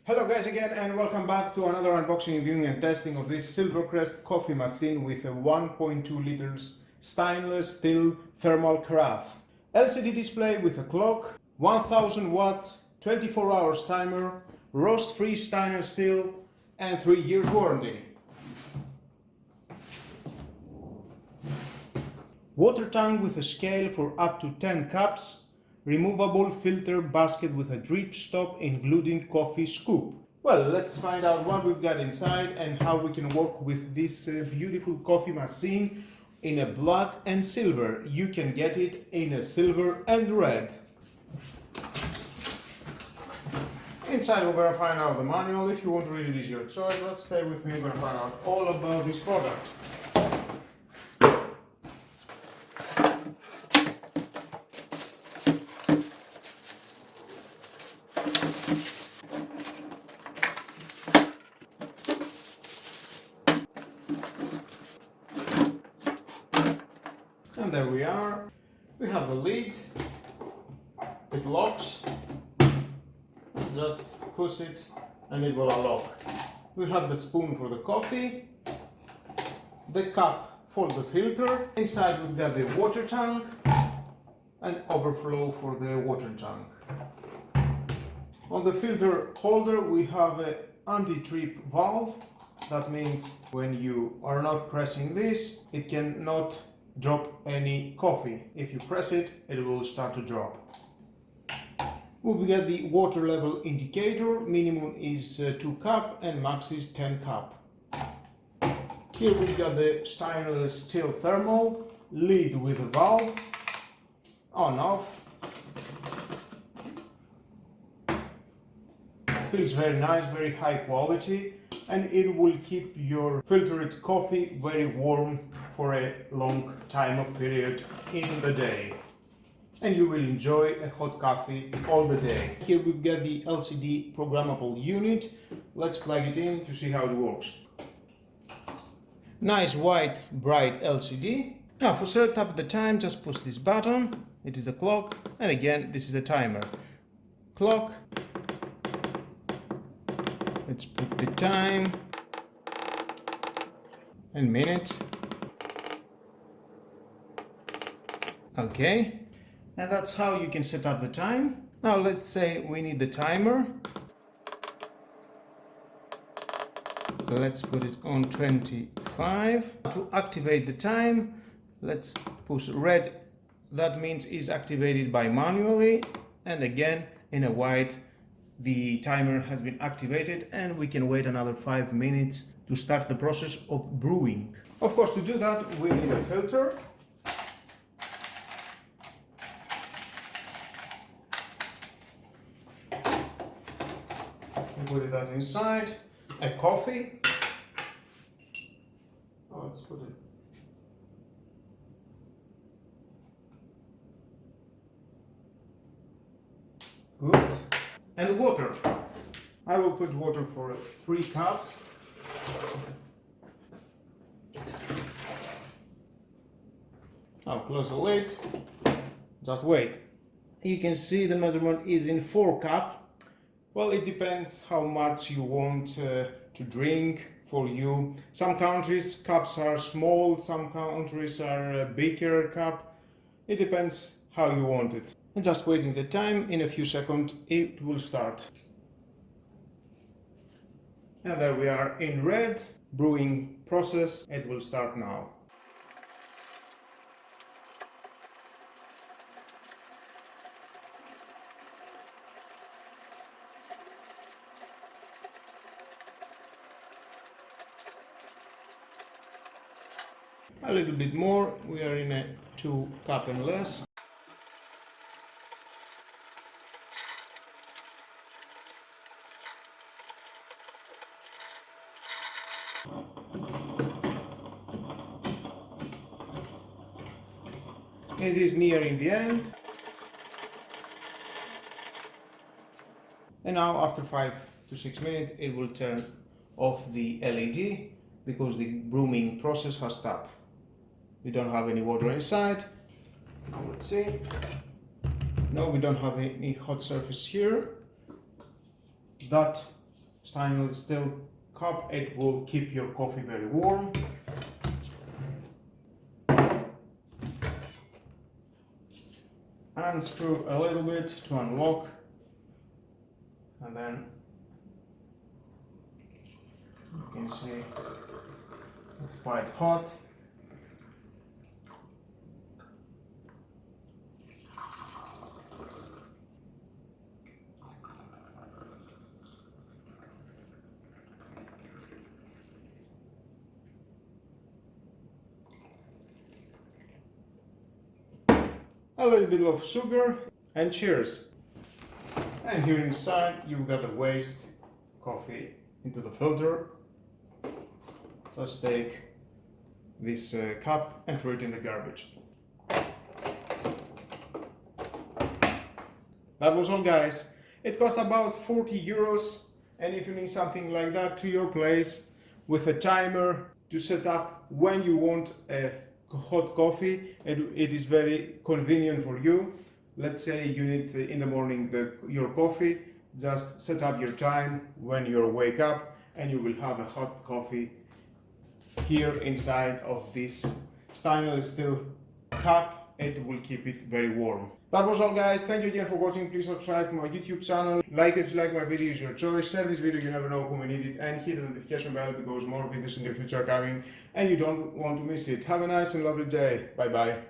Hello guys again, and welcome back to another unboxing, reviewing and testing of this Silvercrest coffee machine with a 1.2 liters stainless steel thermal carafe. LCD display with a clock, 1000 watt, 24 hours timer, rust free stainless steel and 3 years warranty. Water tank with a scale for up to 10 cups. Removable filter basket with a drip stop including coffee scoop. Well, let's find out what we've got inside and how we can work with this beautiful coffee machine in a black and silver. You can get it in a silver and red. Inside we're going to find out the manual. If you want to read it, is your choice. Let's stay with me. We're going to find out all about this product. And there we are. We have the lid. It locks. Just push it and it will unlock. We have the spoon for the coffee, the cup for the filter. Inside we've got the water tank and overflow for the water tank. On the filter holder we have an anti-trip valve. That means when you are not pressing this, it cannot drop any coffee. If you press it, it will start to drop. We get the water level indicator. Minimum is 2 cup and max is 10 cup. Here we got the stainless steel thermal lid with a valve, on off. Feels very nice, very high quality, and it will keep your filtered coffee very warm for a long time of period in the day. And you will enjoy a hot coffee all the day. Here we've got the LCD programmable unit. Let's plug it in to see how it works. Nice white bright LCD. Now for set up the time, just push this button. It is the clock, and again this is the timer. Clock. Let's put the time and minutes. Okay. And that's how you can set up the time. Now let's say we need the timer. Let's put it on 25. To activate the time, let's push red. That means it's activated by manually. And again, in a white, the timer has been activated, and we can wait another 5 minutes to start the process of brewing. Of course, to do that, we need a filter. Put that inside. A coffee. Let's put it. Good. And water. I will put water for 3 cups. I'll close the lid. Just wait. You can see the measurement is in 4 cups. Well, it depends how much you want to drink for you. Some countries cups are small, some countries are a bigger cup. It depends how you want it. And just waiting the time, in a few seconds it will start. And there we are in red, brewing process. It will start now. A little bit more, we are in a 2 cup and less. It is nearing the end. And now after 5 to 6 minutes it will turn off the LED because the brewing process has stopped. We don't have any water inside. Now let's see. No, we don't have any hot surface here. That stainless steel cup, it will keep your coffee very warm. Unscrew a little bit to unlock, and then you can see it's quite hot. A little bit of sugar, and cheers. And here inside you've got the waste coffee into the filter. Just take this cup and throw it in the garbage. That was all, guys. It cost about 40 euros, and if you need something like that to your place with a timer to set up when you want a hot coffee, it is very convenient for you. Let's say you need in the morning your coffee, just set up your time when you wake up and you will have a hot coffee here inside of this stainless steel cup. It will keep it very warm. That was all, guys. Thank you again for watching. Please subscribe to my YouTube channel. Like it, like my videos, your choice. Share this video, you never know who may need it. And hit the notification bell because more videos in the future are coming and you don't want to miss it. Have a nice and lovely day. Bye bye.